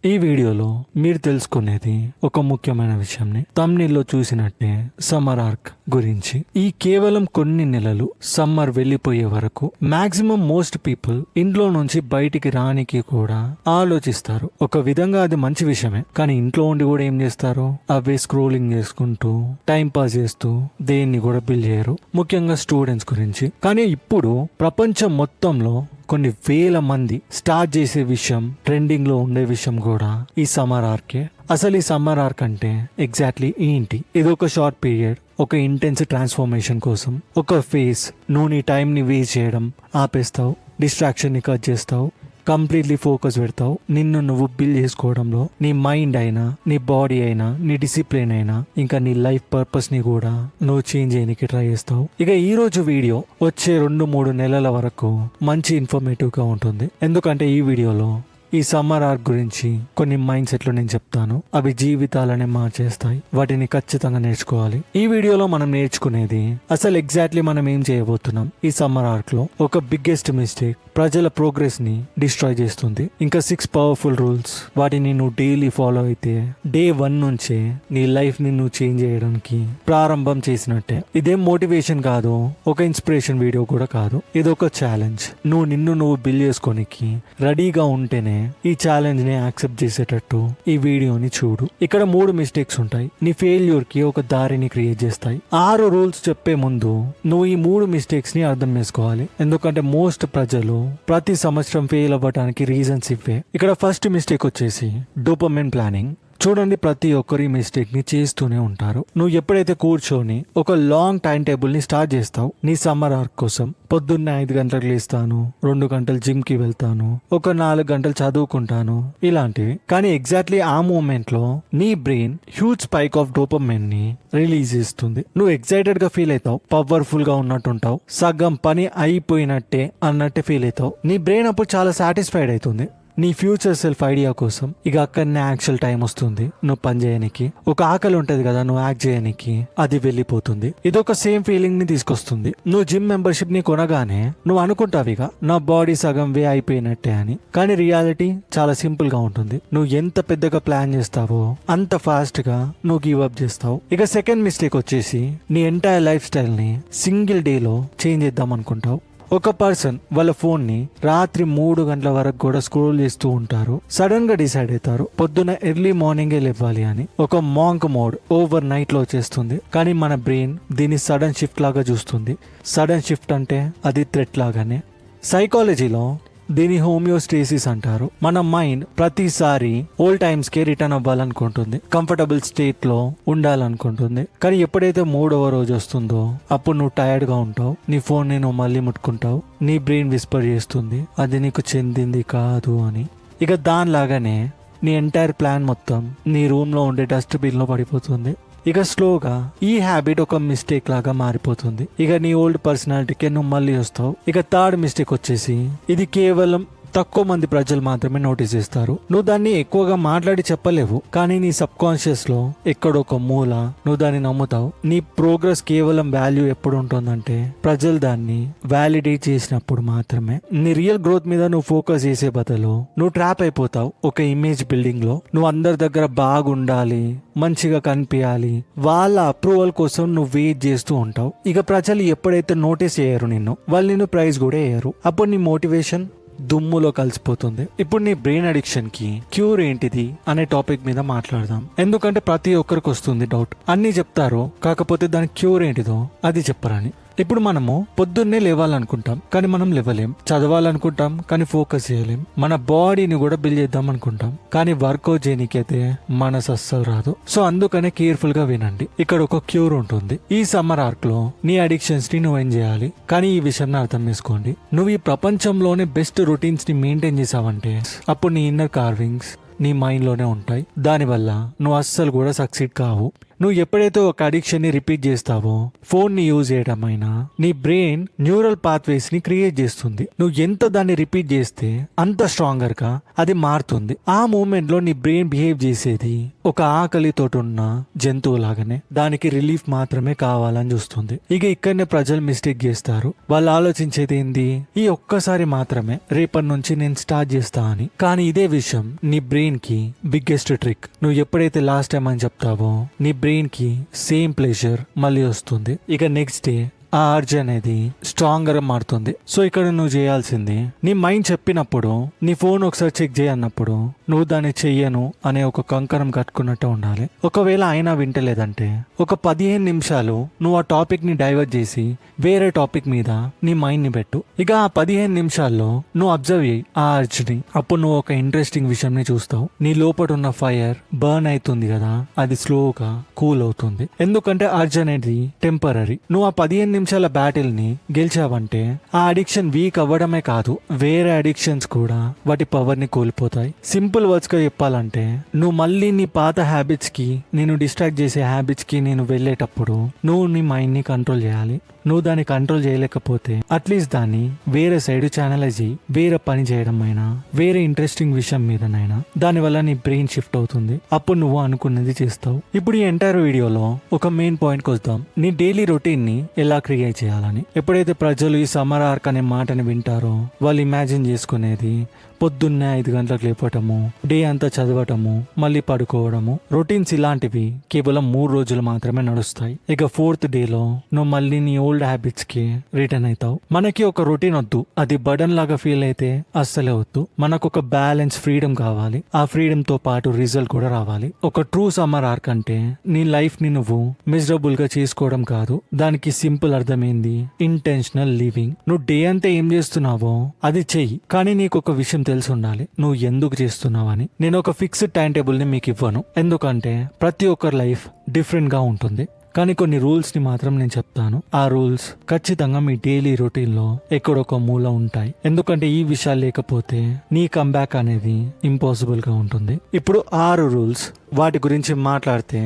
ఈ వీడియోలో మీరు తెలుసుకునేది ఒక ముఖ్యమైన విషయంని తమ్నీల్లో చూసినట్టే సమ్మర్ ఆర్క్ గురించి. ఈ కేవలం కొన్ని నెలలు సమ్మర్ వెళ్ళిపోయే వరకు మాక్సిమం మోస్ట్ పీపుల్ ఇంట్లో నుంచి బయటికి రానికి కూడా ఆలోచిస్తారు. ఒక విధంగా అది మంచి విషయమే, కానీ ఇంట్లో ఉండి కూడా ఏం చేస్తారు? అవే స్క్రోలింగ్ చేసుకుంటూ టైం పాస్ చేస్తూ దేన్ని కూడా బిల్ చేయరు, ముఖ్యంగా స్టూడెంట్స్ గురించి. కానీ ఇప్పుడు ప్రపంచం మొత్తంలో కొన్ని వేల మంది స్టార్ట్ చేసే విషయం, ట్రెండింగ్ లో ఉండే విషయం కూడా ఈ సమ్మర్ ఆర్కే. అసలు ఈ సమ్మర్ ఆర్క్ అంటే ఎగ్జాక్ట్లీ ఏంటి? ఇది ఒక షార్ట్ పీరియడ్, ఒక ఇంటెన్స్ ట్రాన్స్ఫర్మేషన్ కోసం, ఒక ఫేస్. నువ్వు నీ టైం ని వేస్ట్ చేయడం ఆపేస్తావు, డిస్ట్రాక్షన్ ని కట్ చేస్తావు, కంప్లీట్లీ ఫోకస్ పెడతావు నిన్ను నువ్వు బిల్డ్ చేసుకోవడంలో. నీ మైండ్ అయినా, నీ బాడీ అయినా, నీ డిసిప్లిన్ అయినా, ఇంకా నీ లైఫ్ పర్పస్ ని కూడా నువ్వు చేంజ్ చేయడానికి ట్రై చేస్తావు. ఇక ఈ రోజు వీడియో వచ్చే 2-3 నెలల వరకు మంచి ఇన్ఫర్మేటివ్ గా ఉంటుంది. ఎందుకంటే ఈ వీడియోలో ఈ సమ్మర్ ఆర్క్ గురించి కొన్ని మైండ్ సెట్లు నేను చెప్తాను. అవి జీవితాలనే మార్చేస్తాయి. వాటిని ఖచ్చితంగా నేర్చుకోవాలి. ఈ వీడియోలో మనం నేర్చుకునేది అసలు ఎగ్జాక్ట్లీ మనం ఏం చేయబోతున్నాం. ఈ సమ్మర్ ఆర్క్ లో ఒక బిగ్గెస్ట్ మిస్టేక్ ప్రజల ప్రోగ్రెస్ ని డిస్ట్రాయ్ చేస్తుంది. ఇంకా 6 పవర్ఫుల్ రూల్స్, వాటిని నువ్వు డైలీ ఫాలో అయితే డే 1 నుంచే నీ లైఫ్ ని నువ్వు చేంజ్ చేయడానికి ప్రారంభం చేసినట్టే. ఇదేం మోటివేషన్ కాదు, ఒక ఇన్స్పిరేషన్ వీడియో కూడా కాదు. ఇది ఒక ఛాలెంజ్. నువ్వు బిల్డ్ చేసుకోనికి రెడీగా ఉంటేనే ఈ ఛాలెంజ్ ని యాక్సెప్ట్ చేసేటట్టు ఈ వీడియోని చూడు. ఇక్కడ 3 మిస్టేక్స్ ఉంటాయి. నీ ఫెయిల్యూర్ కి ఒక దారిని క్రియేట్ చేస్తాయి. 6 రూల్స్ చెప్పే ముందు నువ్వు ఈ 3 మిస్టేక్స్ ని అర్థం చేసుకోవాలి. ఎందుకంటే మోస్ట్ ప్రజలు ప్రతి సంవత్సరం ఫెయిల్ అవ్వడానికి రీజన్స్ ఇవే. ఇక్కడ ఫస్ట్ మిస్టేక్ వచ్చేసి డోపమైన్ ప్లానింగ్. చూడండి, ప్రతి ఒక్కరి మిస్టేక్ ని చేస్తూనే ఉంటారు. నువ్వు ఎప్పుడైతే కూర్చొని ఒక లాంగ్ టైం టేబుల్ ని స్టార్ట్ చేస్తావు నీ సమ్మర్ ఆర్క్ కోసం, పొద్దున్నే 5 గంటలకు లేస్తాను, 2 గంటలు జిమ్ కి వెళ్తాను, ఒక 4 గంటలు చదువుకుంటాను, ఇలాంటివి. కానీ ఎగ్జాక్ట్లీ ఆ మూమెంట్ లో నీ brain huge spike of dopamine ని రిలీజ్ చేస్తుంది. నువ్వు ఎక్సైటెడ్ గా ఫీల్ అవుతావు, పవర్ఫుల్ గా ఉన్నట్టుంటావు, సగం పని అయిపోయినట్టే అన్నట్టే ఫీల్ అవుతావు. నీ బ్రెయిన్ అప్పుడు చాలా సాటిస్ఫైడ్ అవుతుంది నీ ఫ్యూచర్ సెల్ఫ్ ఐడియా కోసం. ఇక అక్కడనే యాక్చువల్ టైం వస్తుంది నువ్వు పని చేయడానికి. ఒక ఆకలి ఉంటది కదా నువ్వు యాక్ట్ చేయడానికి, అది వెళ్ళిపోతుంది. ఇది ఒక సేమ్ ఫీలింగ్ ని తీసుకొస్తుంది. నువ్వు జిమ్ మెంబర్షిప్ ని కొనగానే నువ్వు అనుకుంటావు ఇక నా బాడీ సగం వే అయిపోయినట్టే అని. కానీ రియాలిటీ చాలా సింపుల్ గా ఉంటుంది. నువ్వు ఎంత పెద్దగా ప్లాన్ చేస్తావో అంత ఫాస్ట్ గా నువ్వు గివ్ అప్ చేస్తావు. ఇక సెకండ్ మిస్టేక్ వచ్చేసి నీ ఎంటైర్ లైఫ్ స్టైల్ ని సింగిల్ డే లో చేంజ్ చేద్దాం అనుకుంటావు. ఒక పర్సన్ వాళ్ళ ఫోన్ ని రాత్రి 3 గంటల వరకు కూడా స్క్రోల్ చేస్తూ ఉంటారు. సడన్ గా డిసైడ్ అవుతారు పొద్దున ఎర్లీ మార్నింగే లేవాలి అని. ఒక మాంక్ మోడ్ ఓవర్ నైట్ లో వచ్చేస్తుంది. కానీ మన బ్రెయిన్ దీన్ని సడన్ షిఫ్ట్ లాగా చూస్తుంది. సడన్ షిఫ్ట్ అంటే అది థ్రెట్ లాగానే. సైకాలజీలో దీని హోమియోస్టేసిస్ అంటారు. మన మైండ్ ప్రతిసారి ఓల్డ్ టైమ్స్ కే రిటర్న్ అవ్వాలనుకుంటుంది, కంఫర్టబుల్ స్టేట్ లో ఉండాలనుకుంటుంది. కానీ ఎప్పుడైతే 3వ రోజు వస్తుందో అప్పుడు నువ్వు టైర్డ్ గా ఉంటావు, నీ ఫోన్ ని నువ్వు మళ్ళీ ముట్టుకుంటావు. నీ బ్రెయిన్ విస్పర్ చేస్తుంది అది నీకు చెందింది కాదు అని. ఇక దానిలాగానే నీ ఎంటైర్ ప్లాన్ మొత్తం నీ రూమ్ లో ఉండే డస్ట్ బిన్ లో పడిపోతుంది. ఇక స్లోగా ఈ హ్యాబిట్ ఒక మిస్టేక్ లాగా మారిపోతుంది. ఇక నీ ఓల్డ్ పర్సనాలిటీకి నువ్వు మళ్ళీ వస్తావు. ఇక థర్డ్ మిస్టేక్ వచ్చేసి ఇది కేవలం తక్కువ మంది ప్రజలు మాత్రమే నోటీస్ చేస్తారు. నువ్వు దాన్ని ఎక్కువగా మాట్లాడి చెప్పలేవు, కానీ నీ సబ్ కాన్షియస్ లో ఎక్కడో ఒక మూల నువ్వు దాన్ని నమ్ముతావు. నీ ప్రోగ్రెస్ కేవలం వాల్యూ ఎప్పుడు ఉంటుందంటే ప్రజలు దాన్ని వ్యాలిడేట్ చేసినప్పుడు మాత్రమే. నీ రియల్ గ్రోత్ మీద నువ్వు ఫోకస్ చేసే బదులు నువ్వు ట్రాప్ అయిపోతావు ఒక ఇమేజ్ బిల్డింగ్ లో. నువ్వు అందరి దగ్గర బాగుండాలి, మంచిగా కనిపించాలి, వాళ్ళ అప్రూవల్ కోసం నువ్వు వెయిట్ చేస్తూ ఉంటావు. ఇక ప్రజలు ఎప్పుడైతే నోటీస్ చేయరు నిన్ను, వాళ్ళు నిన్ను ప్రైజ్ కూడా వేయరు. అప్పుడు నీ మోటివేషన్ దుమ్ములో కలిసిపోతుంది. ఇప్పుడు నీ బ్రెయిన్ అడిక్షన్ కి క్యూర్ ఏంటిది అనే టాపిక్ మీద మాట్లాడదాం. ఎందుకంటే ప్రతి ఒక్కరికి వస్తుంది డౌట్. అన్ని చెప్తారు, కాకపోతే దాని క్యూర్ ఏంటిదో అది చెప్పరని. ఇప్పుడు మనము పొద్దున్నే లేవాలనుకుంటాం కానీ మనం లేవలేం, చదవాలనుకుంటాం కానీ ఫోకస్ చేయలేం, మన బాడీని కూడా బిల్డ్ చేద్దాం అనుకుంటాం కానీ వర్కౌట్ చేయడానికైతే మనసు అస్సలు రాదు. సో అందుకనే కేర్ఫుల్ గా వినండి, ఇక్కడ ఒక క్యూర్ ఉంటుంది. ఈ సమ్మర్ ఆర్క్ లో నీ అడిక్షన్స్ ని నువ్వు ఏం చేయాలి, కానీ ఈ విషయాన్ని అర్థం చేసుకోండి. నువ్వు ఈ ప్రపంచంలోనే బెస్ట్ రొటీన్స్ ని మెయింటైన్ చేసావంటే అప్పుడు నీ ఇన్నర్ కార్వింగ్స్ నీ మైండ్ లోనే ఉంటాయి. దానివల్ల నువ్వు అస్సలు కూడా సక్సీడ్ కావు. నువ్వు ఎప్పుడైతే ఒక అడిక్షన్ ని రిపీట్ చేస్తావో, ఫోన్ ని యూజ్ చేయడం అయినా, నీ బ్రెయిన్ న్యూరల్ పాత్వేస్ ని క్రియేట్ చేస్తుంది. నువ్వు ఎంత దాన్ని రిపీట్ చేస్తే అంత స్ట్రాంగర్ గా అది మారుతుంది. ఆ మూమెంట్ లో నీ బ్రెయిన్ బిహేవ్ చేసేది ఒక ఆకలితోటున్న జంతువు లాగానే, దానికి రిలీఫ్ మాత్రమే కావాలని చూస్తుంది. ఇక ఇక్కడనే ప్రజలు మిస్టేక్ చేస్తారు. వాళ్ళు ఆలోచించేది ఏంది, ఈ ఒక్కసారి మాత్రమే, రేపటి నుంచి నేను స్టార్ట్ చేస్తా అని. కానీ ఇదే విషయం నీ బ్రెయిన్ కి బిగ్గెస్ట్ ట్రిక్. నువ్వు ఎప్పుడైతే లాస్ట్ టైం అని చెప్తావో, నీ బ్రెయిన్ కి సేమ్ ప్లెజర్ మళ్ళీ వస్తుంది. ఇక నెక్స్ట్ డే ఆ అర్జ్ అనేది స్ట్రాంగర్ గా మారుతుంది. సో ఇక్కడ నువ్వు చేయాల్సింది, నీ మైండ్ చెప్పినప్పుడు, నీ ఫోన్ ఒకసారి చెక్ చేయన్నప్పుడు నువ్వు దాన్ని చెయ్యను అనే ఒక కంకణం కట్టుకున్నట్టు ఉండాలి. ఒకవేళ అయినా వింటలేదంటే ఒక 15 నిమిషాలు నువ్వు ఆ టాపిక్ ని డైవర్ట్ చేసి వేరే టాపిక్ మీద నీ మైండ్ ని పెట్టు. ఇక ఆ 15 నిమిషాల్లో నువ్వు అబ్జర్వ్ చేయి ఆ అర్జ్ ని. అప్పుడు నువ్వు ఒక ఇంట్రెస్టింగ్ విషయం ని చూస్తావు. నీ లోపల ఉన్న ఫైర్ బర్న్ అవుతుంది కదా, అది స్లోగా కూల్ అవుతుంది. ఎందుకంటే అర్జ్ అనేది టెంపరరీ. నువ్వు ఆ 15 నిమిషాల బ్యాటిల్ ని గెలిచావంటే ఆ అడిక్షన్ వీక్ అవ్వడమే కాదు, వేరే అడిక్షన్స్ కూడా వాటి పవర్ ని కోల్పోతాయి. సింపుల్ వర్డ్స్ గా చెప్పాలంటే, నువ్వు మళ్ళీ నీ పాత హ్యాబిట్స్ కి, నేను డిస్ట్రాక్ట్ చేసే హ్యాబిట్స్ కి నేను వెళ్ళేటప్పుడు నువ్వు నీ మైండ్ ని కంట్రోల్ చేయాలి. నువ్వు దాన్ని కంట్రోల్ చేయలేకపోతే అట్లీస్ట్ దాన్ని వేరే సైడ్ ఛానలైజ్ చేయి. వేరే పని చేయడం అయినా, వేరే ఇంట్రెస్టింగ్ విషయం మీదనైనా, దానివల్ల నీ బ్రెయిన్ షిఫ్ట్ అవుతుంది. అప్పుడు నువ్వు అనుకున్నది చేస్తావు. ఇప్పుడు ఈ ఎంటైర్ వీడియోలో ఒక మెయిన్ పాయింట్ కి వద్దాం, నీ డైలీ రొటీన్ ని ఎలా క్రియేట్ చేయాలని. ఎప్పుడైతే ప్రజలు ఈ సమ్మర్ ఆర్క్ అనే మాటని వింటారో, వాళ్ళు ఇమాజిన్ చేసుకునేది పొద్దున్నే 5 గంటలకు లేపటము, డే అంతా చదవటము, మళ్ళీ పడుకోవడము. రొటీన్స్ ఇలాంటివి కేవలం 3 రోజులు మాత్రమే నడుస్తాయి. ఇక 4th డేలో నువ్వు మళ్ళీ నీ ఓల్డ్ హ్యాబిట్స్ కి రిటర్న్ అవుతావు. మనకి ఒక రొటీన్ వద్దు, అది బర్డన్ లాగా ఫీల్ అయితే అస్సలే వద్దు. మనకు ఒక బ్యాలెన్స్, ఫ్రీడమ్ కావాలి. ఆ ఫ్రీడమ్ తో పాటు రిజల్ట్ కూడా రావాలి. ఒక ట్రూ సమ్మర్ ఆర్క్ అంటే నీ లైఫ్ ని నువ్వు మిజరబుల్ గా చేసుకోవడం కాదు. దానికి సింపుల్ అర్థమైంది, ఇంటెన్షనల్ లివింగ్. నువ్వు డే అంతా ఏం చేస్తున్నావో అది చెయ్యి, కానీ నీకు ఒక విషయం తెలిసి ఉండాలి, నువ్వు ఎందుకు చేస్తున్నావని. నేను ఒక ఫిక్స్డ్ టైం టేబుల్ ని మీకు ఇవ్వను, ఎందుకంటే ప్రతి ఒక్కరి లైఫ్ డిఫరెంట్ గా ఉంటుంది. కానీ కొన్ని రూల్స్ ని మాత్రం నేను చెప్తాను. ఆ రూల్స్ ఖచ్చితంగా మీ డైలీ రొటీన్ లో ఎక్కడొక మూల ఉంటాయి. ఎందుకంటే ఈ విషయాలు లేకపోతే నీ కంబ్యాక్ అనేది ఇంపాసిబుల్ గా ఉంటుంది. ఇప్పుడు 6 రూల్స్, వాటి గురించి మాట్లాడితే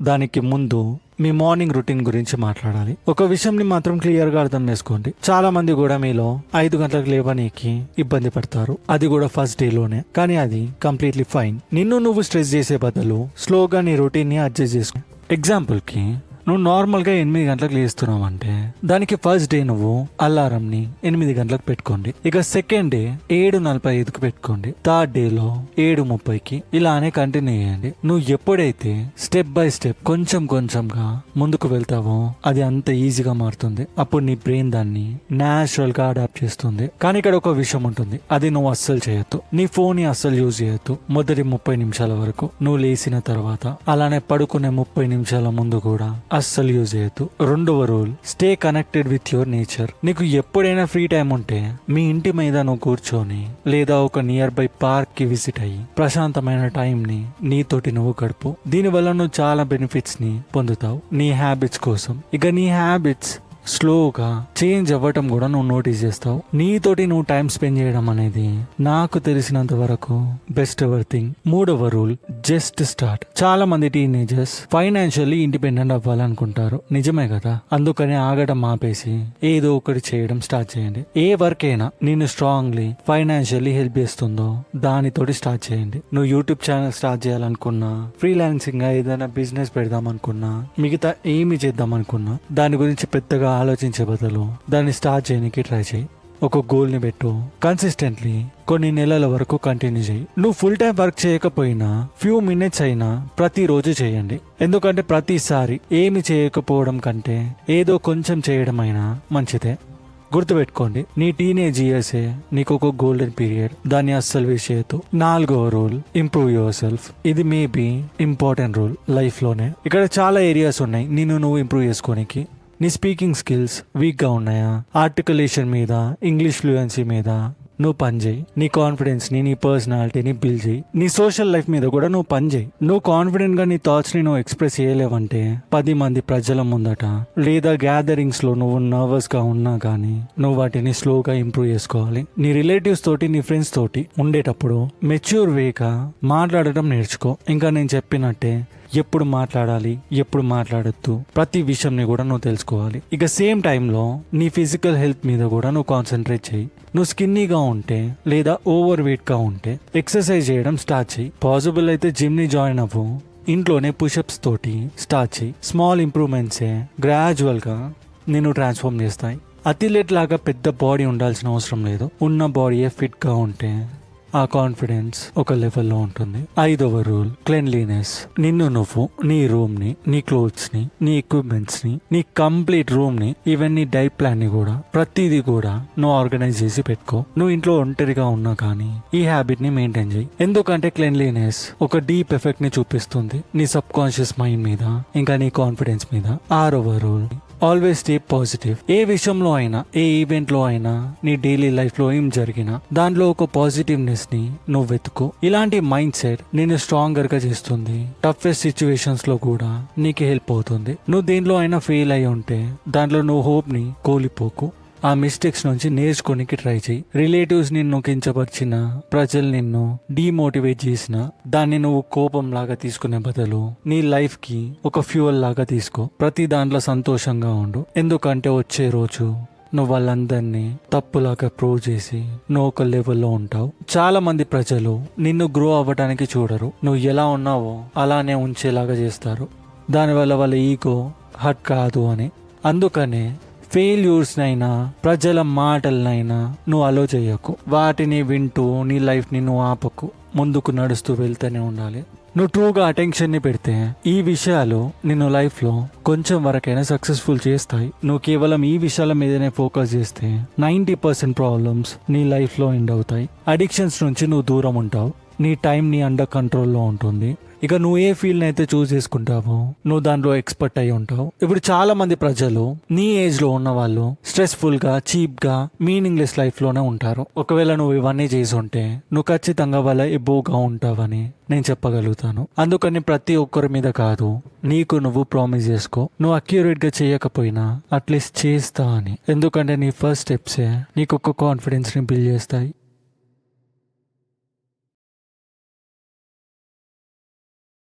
దానికి ముందు మీ మార్నింగ్ రొటీన్ గురించి మాట్లాడాలి. ఒక విషయం ని మాత్రం క్లియర్ గా అర్థం చేసుకోండి. చాలా మంది కూడా మీలో 5 గంటలకు లేవనీకి ఇబ్బంది పడతారు, అది కూడా ఫస్ట్ డే లోనే. కానీ అది కంప్లీట్లీ ఫైన్. నిన్ను నువ్వు స్ట్రెస్ చేసే బదులు స్లోగా నీ రొటీన్ ని అడ్జస్ట్ చేసుకో. ఎగ్జాంపుల్ కి, నువ్వు నార్మల్గా 8 గంటలకు లేస్తున్నావు అంటే దానికి ఫస్ట్ డే నువ్వు అలారం ని 8 గంటలకు పెట్టుకోండి. ఇక సెకండ్ డే 7:45కి పెట్టుకోండి. థర్డ్ డేలో 7:30కి, ఇలానే కంటిన్యూ చేయండి. నువ్వు ఎప్పుడైతే స్టెప్ బై స్టెప్ కొంచెం కొంచెంగా ముందుకు వెళ్తావో అది అంత ఈజీగా మారుతుంది. అప్పుడు నీ బ్రెయిన్ దాన్ని న్యాచురల్ గా అడాప్ట్ చేస్తుంది. కానీ ఇక్కడ ఒక విషయం ఉంటుంది, అది నువ్వు అస్సలు చేయొద్దు. నీ ఫోన్ ని అస్సలు యూజ్ చేయొద్దు మొదటి 30 నిమిషాల వరకు. నువ్వు లేచిన తర్వాత, అలానే పడుకునే 30 నిమిషాల ముందు కూడా అస్సలు యూజ్ చేయొద్దు. 2వ rule, stay connected with your nature. నీకు ఎప్పుడైనా ఫ్రీ టైం ఉంటే మీ ఇంటి మీద నువ్వు కూర్చొని, లేదా ఒక నియర్ బై పార్క్ కి విజిట్ అయ్యి ప్రశాంతమైన టైం ని నీతోటి నువ్వు గడుపు. దీనివల్ల నువ్వు చాలా బెనిఫిట్స్ ని పొందుతావు నీ హ్యాబిట్స్ కోసం. ఇక నీ హ్యాబిట్స్ స్లోగా చేంజ్ అవ్వటం కూడా నువ్వు నోటీస్ చేస్తావు. నీతోటి నువ్వు టైం స్పెండ్ చేయడం అనేది నాకు తెలిసినంత వరకు బెస్ట్ ఎవర్ థింగ్. 3వ రూల్, జస్ట్ స్టార్ట్. చాలా మంది టీనేజర్స్ ఫైనాన్షియల్లీ ఇండిపెండెంట్ అవ్వాలనుకుంటారు, నిజమే కదా. అందుకని ఆగడం ఆపేసి ఏదో ఒకటి చేయడం స్టార్ట్ చేయండి. ఏ వర్క్ అయినా నేను స్ట్రాంగ్లీ ఫైనాన్షియల్లీ హెల్ప్ చేస్తుందో దానితోటి స్టార్ట్ చేయండి. నువ్వు యూట్యూబ్ ఛానల్ స్టార్ట్ చేయాలనుకున్నా, ఫ్రీలాన్సింగ్ గా ఏదైనా బిజినెస్ పెడదాం అనుకున్నా, మిగతా ఏమి చేద్దాం అనుకున్నా, దాని గురించి పెద్దగా ఆలోచించే బదులు దాన్ని స్టార్ట్ చేయడానికి ట్రై చేయి. ఒక గోల్ ని పెట్టు, కన్సిస్టెంట్లీ కొన్ని నెలల వరకు కంటిన్యూ చేయి. నువ్వు ఫుల్ టైం వర్క్ చేయకపోయినా ఫ్యూ మినిట్స్ అయినా ప్రతిరోజు చేయండి. ఎందుకంటే ప్రతిసారి ఏమి చేయకపోవడం కంటే ఏదో కొంచెం చేయడం అయినా మంచిదే. గుర్తుపెట్టుకోండి, నీ టీనేజ్ ఇయర్సే నీకు ఒక గోల్డెన్ పీరియడ్, దాన్ని అస్సలు వేస్ట్ చేయొద్దు. 4వ రూల్, ఇంప్రూవ్ యువర్ సెల్ఫ్. ఇది మేబీ ఇంపార్టెంట్ రూల్ లైఫ్ లోనే. ఇక్కడ చాలా ఏరియాస్ ఉన్నాయి నువ్వు ఇంప్రూవ్ చేసుకోనికి. నీ స్పీకింగ్ స్కిల్స్ వీక్ గా ఉన్నాయా, ఆర్టికులేషన్ మీద, ఇంగ్లీష్ ఫ్లూయెన్సీ మీద నువ్వు పని చేయి. నీ కాన్ఫిడెన్స్ ని, నీ పర్సనాలిటీని బిల్డ్ చేయి. నీ సోషల్ లైఫ్ మీద కూడా నువ్వు పని చేయి. నువ్వు కాన్ఫిడెంట్ గా నీ థాట్స్ ని నువ్వు ఎక్స్ప్రెస్ చేయలేవంటే 10 మంది ప్రజల ముందట లేదా గ్యాదరింగ్స్ లో నువ్వు నర్వస్ గా ఉన్నా కానీ నువ్వు వాటిని స్లోగా ఇంప్రూవ్ చేసుకోవాలి. నీ రిలేటివ్స్ తోటి, నీ ఫ్రెండ్స్ తోటి ఉండేటప్పుడు మెచ్యూర్ వేగా మాట్లాడటం నేర్చుకో. ఇంకా నేను చెప్పినట్టే ఎప్పుడు మాట్లాడాలి ఎప్పుడు మాట్లాడొద్దు ప్రతి విషయంని కూడా నువ్వు తెలుసుకోవాలి. ఇక సేమ్ టైంలో నీ ఫిజికల్ హెల్త్ మీద కూడా నువ్వు కాన్సన్ట్రేట్ చేయి. నువ్వు స్కిన్నీగా ఉంటే లేదా ఓవర్ వెయిట్ గా ఉంటే ఎక్సర్సైజ్ చేయడం స్టార్ట్ చేయి. పాసిబుల్ అయితే జిమ్ ని జాయిన్ అవ్వు. ఇంట్లోనే పుషప్స్ తోటి స్టార్ట్ చేయి. స్మాల్ ఇంప్రూవ్మెంట్సే గ్రాడ్యువల్ గా నిన్ను ట్రాన్స్ఫార్మ్ చేస్తాయి. అథ్లెట్ లాగా పెద్ద బాడీ ఉండాల్సిన అవసరం లేదు. ఉన్న బాడీయే ఫిట్ గా ఉంటే ఆ కాన్ఫిడెన్స్ ఒక లెవెల్లో ఉంటుంది. 5వ రూల్ క్లెన్లీనెస్. నిన్ను నువ్వు, నీ రూమ్ ని, నీ క్లోత్స్ ని, నీ ఎక్విప్మెంట్స్ ని, నీ కంప్లీట్ రూమ్ ని, ఈవెన్ నీ డైట్ ప్లాన్ ని కూడా ప్రతిదీ కూడా నువ్వు ఆర్గనైజ్ చేసి పెట్టుకో. నువ్వు ఇంట్లో ఒంటరిగా ఉన్నా కానీ ఈ హ్యాబిట్ ని మెయింటైన్ చేయి. ఎందుకంటే క్లెన్లీనెస్ ఒక డీప్ ఎఫెక్ట్ ని చూపిస్తుంది నీ సబ్ కాన్షియస్ మైండ్ మీద, ఇంకా నీ కాన్ఫిడెన్స్ మీద. 6వ రూల్ ఆల్వేస్ స్టే పాజిటివ్. ఏ విషయంలో అయినా, ఏ ఈవెంట్ లో అయినా, నీ డైలీ లైఫ్ లో ఏం జరిగినా దాంట్లో ఒక పాజిటివ్నెస్ ని నువ్వు వెతుకు. ఇలాంటి మైండ్ సెట్ నేను స్ట్రాంగర్ గా చేస్తుంది. టఫెస్ట్ సిచ్యువేషన్స్ లో కూడా నీకు హెల్ప్ అవుతుంది. నువ్వు దేంట్లో అయినా ఫెయిల్ అయి ఉంటే దాంట్లో నువ్వు హోప్ ని కోల్పోకు. ఆ మిస్టేక్స్ నుంచి నేర్చుకోనికి ట్రై చేయి. రిలేటివ్స్ నిన్ను కించపరిచిన, ప్రజలు నిన్ను డిమోటివేట్ చేసిన దాన్ని నువ్వు కోపం లాగా తీసుకునే బదులు నీ లైఫ్ కి ఒక ఫ్యూయల్ లాగా తీసుకో. ప్రతి దాంట్లో సంతోషంగా ఉండు. ఎందుకంటే వచ్చే రోజు నువ్వు వాళ్ళందరినీ తప్పులాగా ప్రూవ్ చేసి నువ్వు ఒక లెవెల్లో ఉంటావు. చాలా మంది ప్రజలు నిన్ను గ్రో అవ్వడానికి చూడరు. నువ్వు ఎలా ఉన్నావో అలానే ఉంచేలాగా చేస్తారు. దానివల్ల వాళ్ళ ఈగో హర్ట్ కాదు అని. అందుకనే ఫెయిల్యూర్స్నైనా, ప్రజల మాటలనైనా నువ్వు అలో చేయకు. వాటిని వింటూ నీ లైఫ్ని నువ్వు ఆపకు. ముందుకు నడుస్తూ వెళ్తూనే ఉండాలి. నువ్వు ట్రూగా అటెన్షన్ని పెడితే ఈ విషయాలు నిన్ను లైఫ్లో కొంచెం వరకైనా సక్సెస్ఫుల్ చేస్తాయి. నువ్వు కేవలం ఈ విషయాల మీదనే ఫోకస్ చేస్తే 90% ప్రాబ్లమ్స్ నీ లైఫ్లో ఎండ్ అవుతాయి. అడిక్షన్స్ నుంచి నువ్వు దూరం ఉంటావు. నీ టైం నీ అండర్ కంట్రోల్లో ఉంటుంది. ఇక నువ్వు ఏ ఫీల్డ్ అయితే చూస్ చేసుకుంటావో నువ్వు దాంట్లో ఎక్స్పర్ట్ అయి ఉంటావు. ఇప్పుడు చాలా మంది ప్రజలు నీ ఏజ్ లో ఉన్న వాళ్ళు స్ట్రెస్ఫుల్ గా, చీప్ గా, మీనింగ్లెస్ లైఫ్ లోనే ఉంటారు. ఒకవేళ నువ్వు ఇవన్నీ చేసి ఉంటే నువ్వు ఖచ్చితంగా వాళ్ళ ఎబోగా ఉంటావని నేను చెప్పగలుగుతాను. అందుకని ప్రతి ఒక్కరి మీద కాదు, నీకు నువ్వు ప్రామిస్ చేసుకో. నువ్వు అక్యురేట్ గా చేయకపోయినా అట్లీస్ట్ చేస్తా అని. ఎందుకంటే నీ ఫస్ట్ స్టెప్సే నీకు ఒక కాన్ఫిడెన్స్ ని బిల్డ్ చేస్తాయి.